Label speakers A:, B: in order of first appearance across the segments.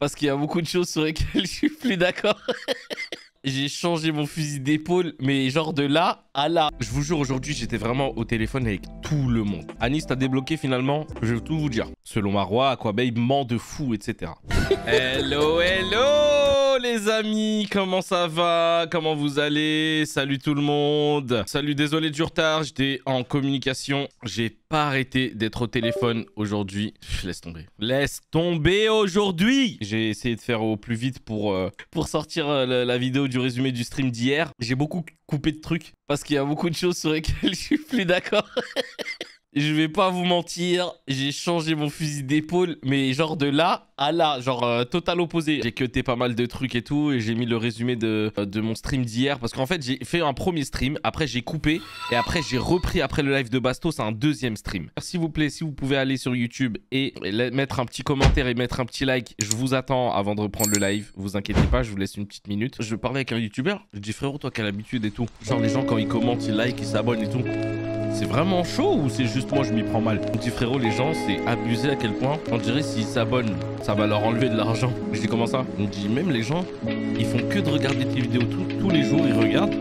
A: parce qu'il y a beaucoup de choses sur lesquelles je suis plus d'accord. J'ai changé mon fusil d'épaule, mais genre de là à là. Je vous jure, aujourd'hui, j'étais vraiment au téléphone avec tout le monde. Anis, t'as débloqué finalement, je vais tout vous dire. Selon Marois, Aquababe ment de fou, etc. Hello, hello les amis, comment ça va? Comment vous allez? Salut tout le monde. Salut, désolé du retard, j'étais en communication. J'ai pas arrêté d'être au téléphone aujourd'hui. Laisse tomber. Laisse tomber aujourd'hui. J'ai essayé de faire au plus vite pour sortir la vidéo du résumé du stream d'hier. J'ai beaucoup coupé de trucs parce qu'il y a beaucoup de choses sur lesquelles je suis plus d'accord. Je vais pas vous mentir, j'ai changé mon fusil d'épaule, mais genre de là à là, genre total opposé. J'ai cuté pas mal de trucs et tout, et j'ai mis le résumé de mon stream d'hier, parce qu'en fait, j'ai fait un premier stream, après j'ai coupé, et après j'ai repris après le live de Bastos un deuxième stream. S'il vous plaît, si vous pouvez aller sur YouTube et mettre un petit commentaire et mettre un petit like, je vous attends avant de reprendre le live. Vous inquiétez pas, je vous laisse une petite minute. Je parlais avec un youtubeur, je dis frérot, toi qui as l'habitude et tout. Genre les gens quand ils commentent, ils like, ils s'abonnent et tout. C'est vraiment chaud ou c'est juste moi je m'y prends mal? Mon petit frérot, les gens, c'est abusé à quel point on dirait s'ils s'abonnent, ça va leur enlever de l'argent. Je dis comment ça? On dit même les gens, ils font que de regarder tes vidéos tous les jours, ils regardent,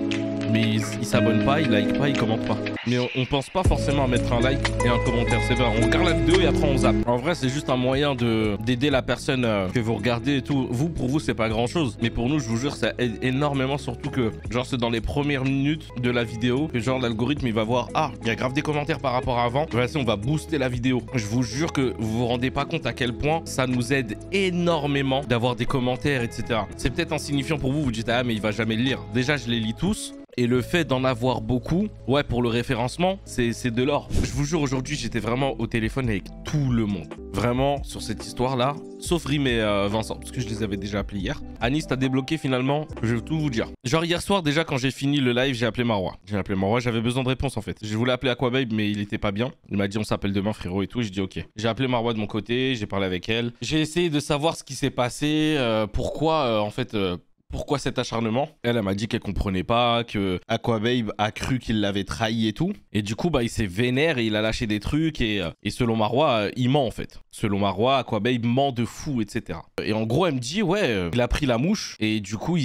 A: mais ils s'abonnent pas, ils like pas, ils commentent pas. Mais on pense pas forcément à mettre un like et un commentaire, c'est vrai. On regarde la vidéo et après on zappe. En vrai, c'est juste un moyen d'aider la personne que vous regardez et tout. Vous, pour vous, c'est pas grand chose. Mais pour nous, je vous jure, ça aide énormément. Surtout que, genre, c'est dans les premières minutes de la vidéo que, genre, l'algorithme, il va voir, ah, il y a grave des commentaires par rapport à avant. Voici, on va booster la vidéo. Je vous jure que vous vous rendez pas compte à quel point ça nous aide énormément d'avoir des commentaires, etc. C'est peut-être insignifiant pour vous. Vous dites, ah, mais il va jamais le lire. Déjà, je les lis tous. Et le fait d'en avoir beaucoup, ouais, pour le référencement, c'est de l'or. Je vous jure, aujourd'hui, j'étais vraiment au téléphone avec tout le monde. Vraiment, sur cette histoire-là, sauf Rim et Vincent, parce que je les avais déjà appelés hier. Anis, t'as débloqué finalement, je vais tout vous dire. Genre hier soir, déjà, quand j'ai fini le live, j'ai appelé Marois. J'avais besoin de réponse en fait. Je voulais appeler Aquababe, mais il était pas bien. Il m'a dit, on s'appelle demain, frérot, et tout. J'ai dit, ok. J'ai appelé Marois de mon côté, j'ai parlé avec elle. J'ai essayé de savoir ce qui s'est passé, pourquoi, en fait... Pourquoi cet acharnement? Elle m'a dit qu'elle comprenait pas, que Aquababe a cru qu'il l'avait trahi et tout. Et du coup, bah, il s'est vénère et il a lâché des trucs. Et selon Marois, il ment en fait. Selon Marois, Aquababe ment de fou, etc. Et en gros, elle me dit, ouais, il a pris la mouche. Et du coup,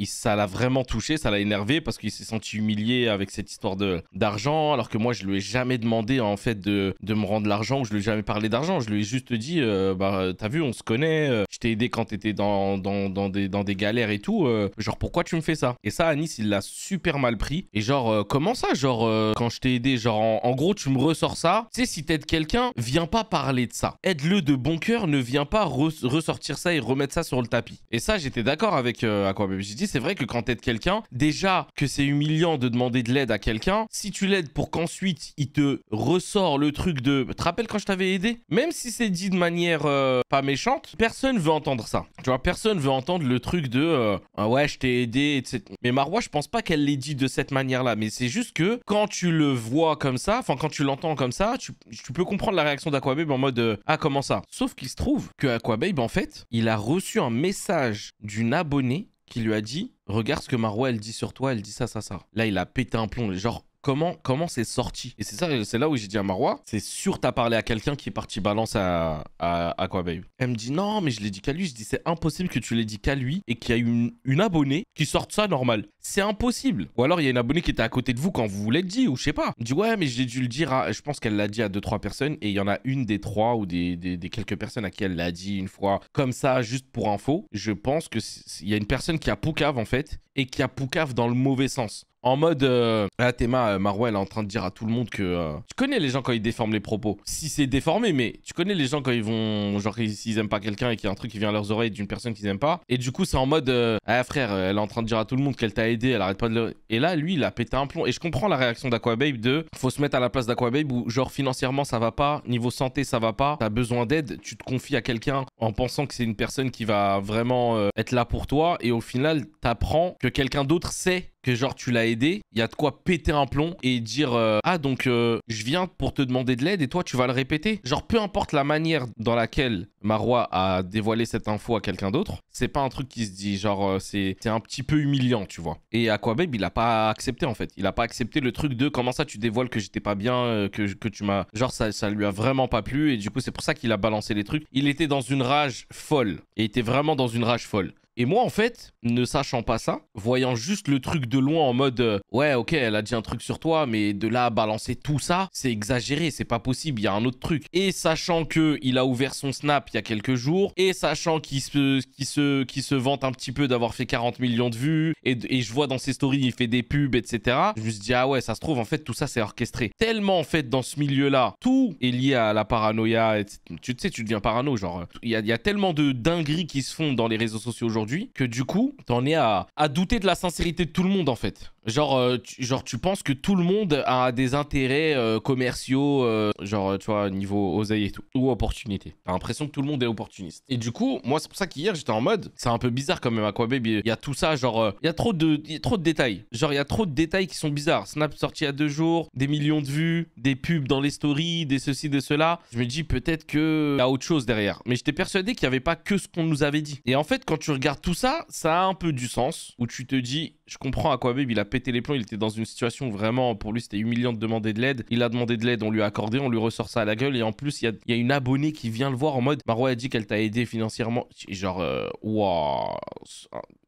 A: ça l'a vraiment touché, ça l'a énervé parce qu'il s'est senti humilié avec cette histoire d'argent. Alors que moi, je lui ai jamais demandé en fait de me rendre l'argent ou je lui ai jamais parlé d'argent. Je lui ai juste dit, bah, t'as vu, on se connaît. Je t'ai aidé quand t'étais dans des galères et tout, genre pourquoi tu me fais ça? Et ça, Anis, il l'a super mal pris. Et genre, comment ça? Genre, quand je t'ai aidé, genre en gros, tu me ressors ça. Tu sais, si t'aides quelqu'un, viens pas parler de ça. Aide-le de bon cœur, ne viens pas ressortir ça et remettre ça sur le tapis. Et ça, j'étais d'accord avec Aquababe. J'ai dit, c'est vrai que quand t'aides quelqu'un, déjà que c'est humiliant de demander de l'aide à quelqu'un, si tu l'aides pour qu'ensuite il te ressort le truc de... Tu te rappelles quand je t'avais aidé? Même si c'est dit de manière pas méchante, personne veut entendre ça. Tu vois, personne veut entendre le truc de ouais, je t'ai aidé, etc. Mais Marois, je pense pas qu'elle l'ait dit de cette manière-là. Mais c'est juste que quand tu le vois comme ça, enfin, quand tu l'entends comme ça, tu peux comprendre la réaction d'Aquababe en mode ah, comment ça? Sauf qu'il se trouve que Aquababe, en fait, il a reçu un message d'une abonnée qui lui a dit regarde ce que Marois, elle dit sur toi, elle dit ça, ça, ça. Là, il a pété un plomb, genre. Comment c'est sorti? Et c'est là où j'ai dit à Marois, c'est sûr t'as parlé à quelqu'un qui est parti balance à Aquababe. Elle me dit non, mais je l'ai dit qu'à lui. Je dis c'est impossible que tu l'aies dit qu'à lui et qu'il y a une abonnée qui sorte ça normal. C'est impossible. Ou alors il y a une abonnée qui était à côté de vous quand vous l'avez dit ou je sais pas. Elle me dit ouais, mais j'ai dû le dire à... Je pense qu'elle l'a dit à 2-3 personnes et il y en a une des 3 ou des quelques personnes à qui elle l'a dit une fois. Comme ça, juste pour info, je pense que il y a une personne qui a poucave en fait et qui a poucave dans le mauvais sens. En mode, là, Théma, Marois, elle est en train de dire à tout le monde que... tu connais les gens quand ils déforment les propos. Si c'est déformé, mais tu connais les gens quand ils vont... Genre, s'ils aiment pas quelqu'un et qu'il y a un truc qui vient à leurs oreilles d'une personne qu'ils aiment pas. Et du coup, c'est en mode, ah frère, elle est en train de dire à tout le monde qu'elle t'a aidé, elle arrête pas de le... Et là, lui, il a pété un plomb. Et je comprends la réaction d'Aquababe de... Faut se mettre à la place d'Aquababe où, genre, financièrement, ça va pas. Niveau santé, ça va pas. T'as besoin d'aide. Tu te confies à quelqu'un en pensant que c'est une personne qui va vraiment être là pour toi. Et au final, t'apprends que quelqu'un d'autre sait que genre tu l'as aidé, il y a de quoi péter un plomb et dire ah donc je viens pour te demander de l'aide et toi tu vas le répéter. Genre peu importe la manière dans laquelle Marois a dévoilé cette info à quelqu'un d'autre, c'est pas un truc qui se dit genre c'est un petit peu humiliant, tu vois. Et Aquababe il a pas accepté en fait, il a pas accepté le truc de comment ça tu dévoiles que j'étais pas bien, que tu m'as, genre ça lui a vraiment pas plu et du coup c'est pour ça qu'il a balancé les trucs. Il était dans une rage folle et il était vraiment dans une rage folle. Et moi, en fait, ne sachant pas ça, voyant juste le truc de loin en mode ouais, ok, elle a dit un truc sur toi, mais de là à balancer tout ça, c'est exagéré, c'est pas possible, il y a un autre truc. Et sachant que il a ouvert son Snap il y a quelques jours, et sachant qu'il se vante un petit peu d'avoir fait 40 millions de vues, et je vois dans ses stories, il fait des pubs, etc. Je me suis dit, ah ouais, ça se trouve, en fait, tout ça, c'est orchestré. Tellement, en fait, dans ce milieu-là, tout est lié à la paranoïa, etc. Tu sais, tu deviens parano, genre, il y a tellement de dingueries qui se font dans les réseaux sociaux aujourd'hui, que du coup, t'en es à douter de la sincérité de tout le monde, en fait. Genre, tu penses que tout le monde a des intérêts commerciaux, genre, tu vois, niveau oseille et tout, ou opportunité. T'as l'impression que tout le monde est opportuniste. Et du coup, moi, c'est pour ça qu'hier, j'étais en mode, c'est un peu bizarre quand même, Aquababe, il y a tout ça, genre, il y a trop de détails. Genre, il y a trop de détails qui sont bizarres. Snap sorti il y a 2 jours, des millions de vues, des pubs dans les stories, des ceci, de cela. Je me dis peut-être qu'il y a autre chose derrière. Mais j'étais persuadé qu'il n'y avait pas que ce qu'on nous avait dit. Et en fait, quand tu regardes tout ça, ça a un peu du sens, où tu te dis, je comprends Aquababe, il a pété les plombs, il était dans une situation où vraiment, pour lui, c'était humiliant de demander de l'aide. Il a demandé de l'aide, on lui a accordé, on lui ressort ça à la gueule. Et en plus, il y a une abonnée qui vient le voir en mode, Marois a dit qu'elle t'a aidé financièrement. Genre, waouh.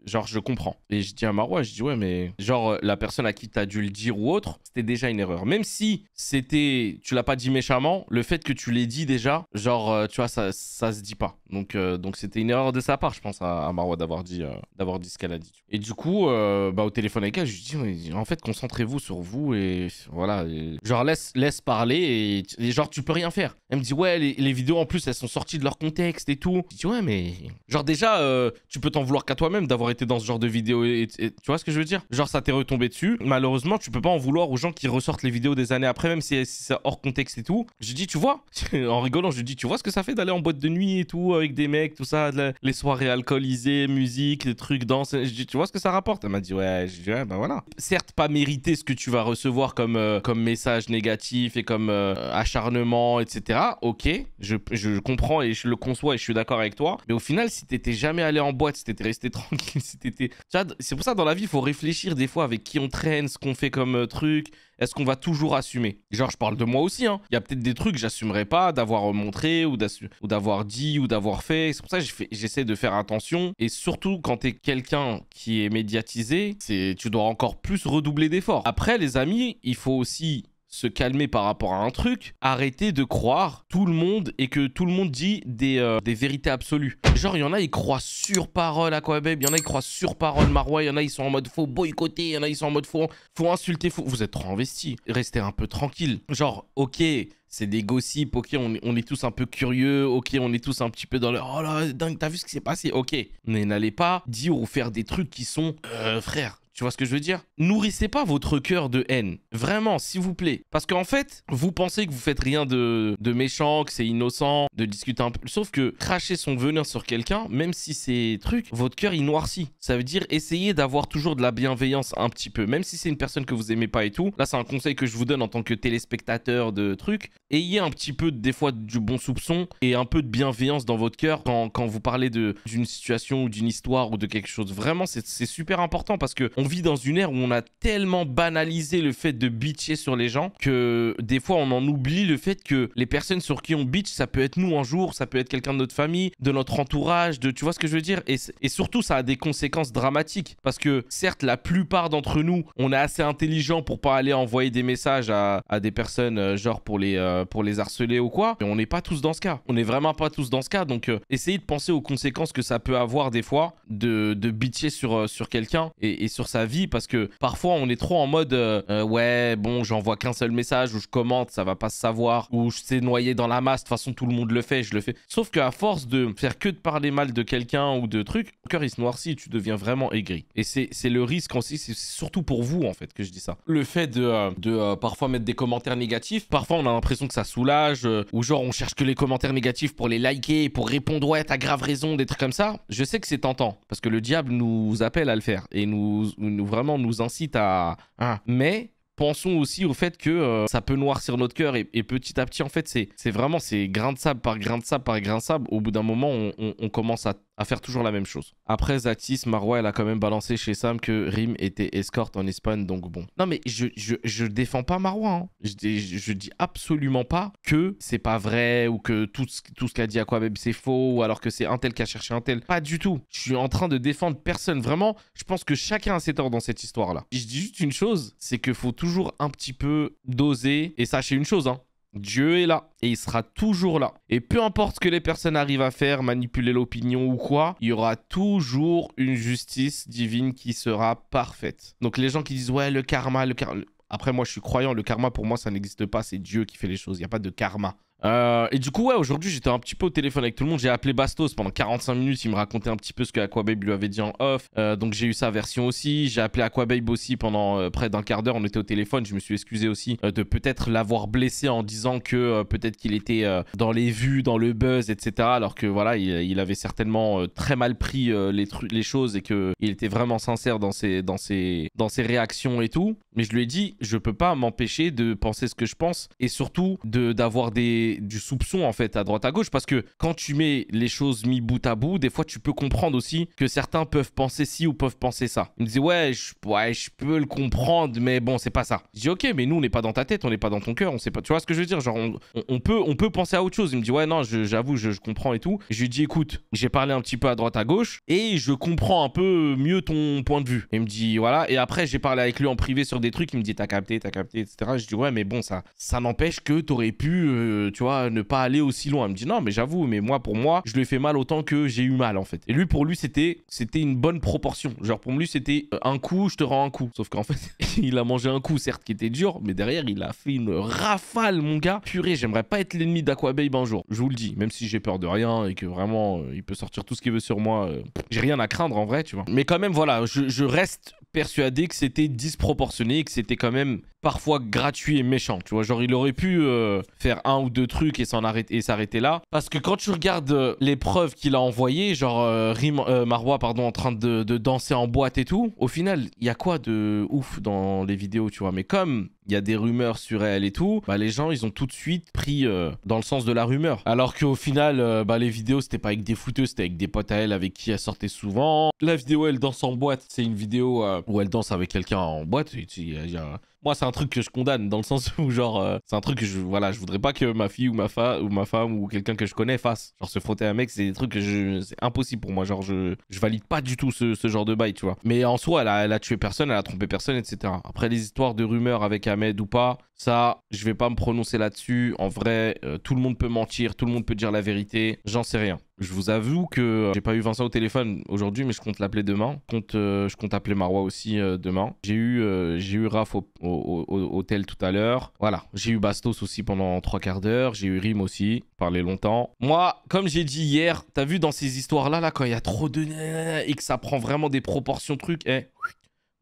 A: Genre, je comprends. Et je dis à Marois, je dis, ouais, mais genre, la personne à qui t'as dû le dire ou autre, c'était déjà une erreur. Même si c'était, tu l'as pas dit méchamment, le fait que tu l'aies dit déjà, genre, tu vois, ça se dit pas. Donc c'était une erreur de sa part, je pense, à Marois d'avoir dit ce qu'elle a dit. Et du coup, au téléphone avec elle, je lui dis, en fait, concentrez-vous sur vous et voilà. Et genre, laisse parler et genre, tu peux rien faire. Elle me dit, ouais, les vidéos en plus, elles sont sorties de leur contexte et tout. Je dis, ouais, mais genre, déjà, tu peux t'en vouloir qu'à toi-même d'avoir été dans ce genre de vidéo et tu vois ce que je veux dire? Genre, ça t'est retombé dessus. Malheureusement, tu peux pas en vouloir aux gens qui ressortent les vidéos des années après, même si c'est hors contexte et tout. Je dis, tu vois, en rigolant, je dis, tu vois ce que ça fait d'aller en boîte de nuit et tout, avec des mecs, tout ça, les soirées alcoolisées, musique, les trucs, danse. Je dis, tu vois ce que ça rapporte? Elle m'a dit, ouais, je dis, ouais, bah voilà. Certes, pas mérité ce que tu vas recevoir comme message négatif et comme acharnement, etc. Ok, je comprends et je le conçois et je suis d'accord avec toi. Mais au final, si t'étais jamais allé en boîte, si t'étais resté tranquille, si t'étais... C'est pour ça, dans la vie, il faut réfléchir des fois avec qui on traîne, ce qu'on fait comme truc. Est-ce qu'on va toujours assumer? Genre, je parle de moi aussi, hein. Il y a peut-être des trucs que j'assumerais pas d'avoir montré ou d'avoir dit ou d'avoir fait. C'est pour ça que j'essaie de faire attention. Et surtout, quand t'es quelqu'un qui est médiatisé, tu dois encore plus redoubler d'efforts. Après, les amis, il faut aussi se calmer par rapport à un truc, arrêter de croire tout le monde et que tout le monde dit des vérités absolues. Genre, il y en a, ils croient sur parole à Aquababe, il y en a, ils croient sur parole Marois, il y en a, ils sont en mode faut boycotter, il y en a, ils sont en mode faut insulter, vous êtes trop investis. Restez un peu tranquille. Genre, ok, c'est des gossips, ok, on est tous un peu curieux, ok, on est tous un petit peu dans le oh là, dingue, t'as vu ce qui s'est passé, ok. Mais n'allez pas dire ou faire des trucs qui sont frère. Tu vois ce que je veux dire? Nourrissez pas votre cœur de haine. Vraiment, s'il vous plaît. Parce qu'en fait, vous pensez que vous faites rien de méchant, que c'est innocent, de discuter un peu. Sauf que cracher son venin sur quelqu'un, même si c'est truc, votre cœur, il noircit. Ça veut dire essayer d'avoir toujours de la bienveillance un petit peu. Même si c'est une personne que vous aimez pas et tout. Là, c'est un conseil que je vous donne en tant que téléspectateur de trucs. Ayez un petit peu, des fois, du bon soupçon et un peu de bienveillance dans votre cœur quand vous parlez d'une situation ou d'une histoire ou de quelque chose. Vraiment, c'est super important parce que on vit dans une ère où on a tellement banalisé le fait de bitcher sur les gens que des fois on en oublie le fait que les personnes sur qui on bitch, ça peut être nous un jour, ça peut être quelqu'un de notre famille, de notre entourage, tu vois ce que je veux dire? Et surtout ça a des conséquences dramatiques parce que certes la plupart d'entre nous, on est assez intelligent pour pas aller envoyer des messages à des personnes genre pour les harceler ou quoi, mais on n'est pas tous dans ce cas. On n'est vraiment pas tous dans ce cas, donc essayez de penser aux conséquences que ça peut avoir des fois de bitcher sur quelqu'un et sur sa sa vie parce que parfois on est trop en mode ouais bon j'envoie qu'un seul message ou je commente, ça va pas se savoir, ou je sais noyer dans la masse, de toute façon tout le monde le fait, je le fais. Sauf qu'à force de faire que de parler mal de quelqu'un ou de trucs, ton cœur il se noircit et tu deviens vraiment aigri. Et c'est le risque aussi, c'est surtout pour vous en fait que je dis ça. Le fait de parfois mettre des commentaires négatifs, parfois on a l'impression que ça soulage, ou genre on cherche que les commentaires négatifs pour les liker, pour répondre ouais t'as grave raison, des trucs comme ça. Je sais que c'est tentant parce que le diable nous appelle à le faire et nous vraiment nous incite à... Mais pensons aussi au fait que ça peut noircir notre cœur et petit à petit en fait c'est vraiment c'est grain de sable par grain de sable par grain de sable. Au bout d'un moment on commence à faire toujours la même chose. Après Zatis, Marwa elle a quand même balancé chez Sam que Rim était escorte en Espagne, donc bon. Non mais je défends pas Marwa, hein. Je dis absolument pas que c'est pas vrai ou que tout ce qu'a dit Aquababe c'est faux ou alors que c'est un tel qui a cherché un tel. Pas du tout. Je suis en train de défendre personne. Vraiment, je pense que chacun a ses torts dans cette histoire-là. Je dis juste une chose, c'est qu'il faut toujours un petit peu doser. Et sachez une chose, hein. Dieu est là et il sera toujours là. Et peu importe ce que les personnes arrivent à faire, manipuler l'opinion ou quoi, il y aura toujours une justice divine qui sera parfaite. Donc les gens qui disent ouais le karma, après moi je suis croyant, le karma pour moi ça n'existe pas, c'est Dieu qui fait les choses, il n'y a pas de karma. Et du coup, ouais, aujourd'hui, j'étais un petit peu au téléphone avec tout le monde. J'ai appelé Bastos pendant 45 minutes. Il me racontait un petit peu ce que Aquababe lui avait dit en off. Donc, j'ai eu sa version aussi. J'ai appelé Aquababe aussi pendant près d'un quart d'heure. On était au téléphone. Je me suis excusé aussi de peut-être l'avoir blessé en disant que peut-être qu'il était dans les vues, dans le buzz, etc. Alors que voilà, il avait certainement très mal pris les choses et qu'il était vraiment sincère dans ses réactions et tout. Mais je lui ai dit, je peux pas m'empêcher de penser ce que je pense et surtout d'avoir du soupçon en fait à droite à gauche, parce que quand tu mets les choses mis bout à bout, des fois tu peux comprendre aussi que certains peuvent penser ci ou peuvent penser ça. Il me disait ouais je peux le comprendre mais bon c'est pas ça. Je dis ok mais nous on n'est pas dans ta tête, on n'est pas dans ton cœur, on sait pas, tu vois ce que je veux dire, genre on peut penser à autre chose. Il me dit ouais non j'avoue je comprends et tout. Je lui dis écoute j'ai parlé un petit peu à droite à gauche et je comprends un peu mieux ton point de vue. Et il me dit voilà, et après j'ai parlé avec lui en privé sur des trucs, il me dit t'as capté etc. Je dis ouais mais bon ça n'empêche que t'aurais pu tu vois, ne pas aller aussi loin. Elle me dit non mais j'avoue, mais moi pour moi je lui ai fait mal autant que j'ai eu mal en fait. Et lui pour lui c'était une bonne proportion, genre pour lui c'était un coup je te rends un coup, sauf qu'en fait il a mangé un coup certes qui était dur, mais derrière il a fait une rafale mon gars. Purée, j'aimerais pas être l'ennemi d'Aquababe un jour, je vous le dis, même si j'ai peur de rien et que vraiment il peut sortir tout ce qu'il veut sur moi, j'ai rien à craindre en vrai tu vois, mais quand même voilà, je reste persuadé que c'était disproportionné, que c'était quand même parfois gratuit et méchant, tu vois, genre il aurait pu faire un ou deux trucs et s'arrêter là, parce que quand tu regardes les preuves qu'il a envoyées, genre Marwa pardon en train de danser en boîte et tout, au final il y a quoi de ouf dans les vidéos tu vois, mais comme il y a des rumeurs sur elle et tout, bah les gens ils ont tout de suite pris dans le sens de la rumeur, alors qu'au final bah les vidéos c'était pas avec des fouteux, c'était avec des potes à elle avec qui elle sortait souvent. La vidéo où elle danse en boîte, c'est une vidéo où elle danse avec quelqu'un en boîte et moi c'est un truc que je condamne dans le sens où genre c'est un truc que je voudrais pas que ma fille ou ma femme ou quelqu'un que je connais fasse, genre se frotter à un mec, c'est des trucs que c'est impossible pour moi, genre je valide pas du tout ce genre de bail tu vois, mais en soi elle a tué personne, elle a trompé personne etc. Après les histoires de rumeurs avec Ahmed ou pas, ça je vais pas me prononcer là-dessus, en vrai tout le monde peut mentir, tout le monde peut dire la vérité, j'en sais rien. Je vous avoue que j'ai pas eu Vincent au téléphone aujourd'hui, mais je compte l'appeler demain. Je compte appeler Marwa aussi demain. J'ai eu Raph au hôtel tout à l'heure. Voilà, j'ai eu Bastos aussi pendant 3 quarts d'heure. J'ai eu Rim aussi, parlé longtemps. Moi, comme j'ai dit hier, t'as vu dans ces histoires-là, là, quand il y a trop de... et que ça prend vraiment des proportions trucs,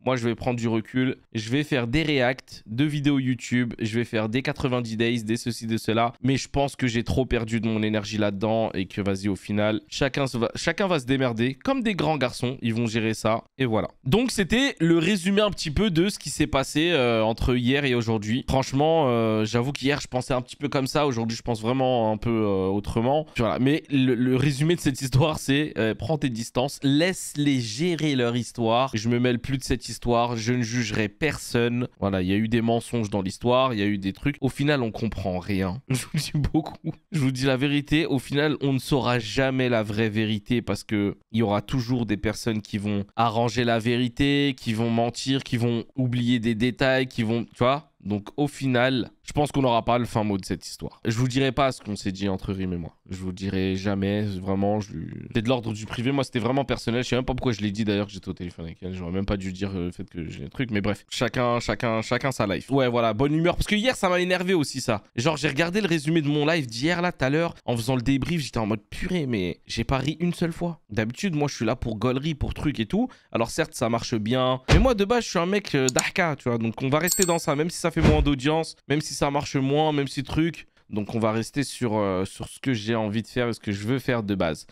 A: moi, je vais prendre du recul. Je vais faire des reacts de vidéos YouTube. Je vais faire des 90 days, des ceci, de cela. Mais je pense que j'ai trop perdu de mon énergie là-dedans et que, vas-y, au final, chacun va se démerder. Comme des grands garçons, ils vont gérer ça. Et voilà. Donc, c'était le résumé un petit peu de ce qui s'est passé entre hier et aujourd'hui. Franchement, j'avoue qu'hier, je pensais un petit peu comme ça. Aujourd'hui, je pense vraiment un peu autrement. Voilà. Mais le résumé de cette histoire, c'est prends tes distances. Laisse-les gérer leur histoire. Je me mêle plus de cette histoire. Je ne jugerai personne. Voilà, il y a eu des mensonges dans l'histoire, il y a eu des trucs. Au final, on comprend rien. Je vous le dis beaucoup. Je vous dis la vérité. Au final, on ne saura jamais la vraie vérité parce que il y aura toujours des personnes qui vont arranger la vérité, qui vont mentir, qui vont oublier des détails, qui vont, tu vois. Donc au final, je pense qu'on n'aura pas le fin mot de cette histoire. Je vous dirai pas ce qu'on s'est dit entre Rim et moi. Je vous dirai jamais, vraiment, c'est de l'ordre du privé. Moi, c'était vraiment personnel. Je sais même pas pourquoi je l'ai dit d'ailleurs que j'étais au téléphone avec elle. J'aurais même pas dû dire le fait que j'ai un truc. Mais bref, chacun sa life. Ouais, voilà, bonne humeur. Parce que hier, ça m'a énervé aussi ça. Genre, j'ai regardé le résumé de mon live d'hier là, tout à l'heure, en faisant le débrief. J'étais en mode purée, mais j'ai pas ri une seule fois. D'habitude, moi, je suis là pour gaulerie, pour trucs et tout. Alors certes, ça marche bien. Mais moi, de base, je suis un mec d'Arca, tu vois. Donc on va rester dans ça, même si ça fait moins d'audience, même si ça marche moins, même si truc. Donc on va rester sur ce que j'ai envie de faire et ce que je veux faire de base.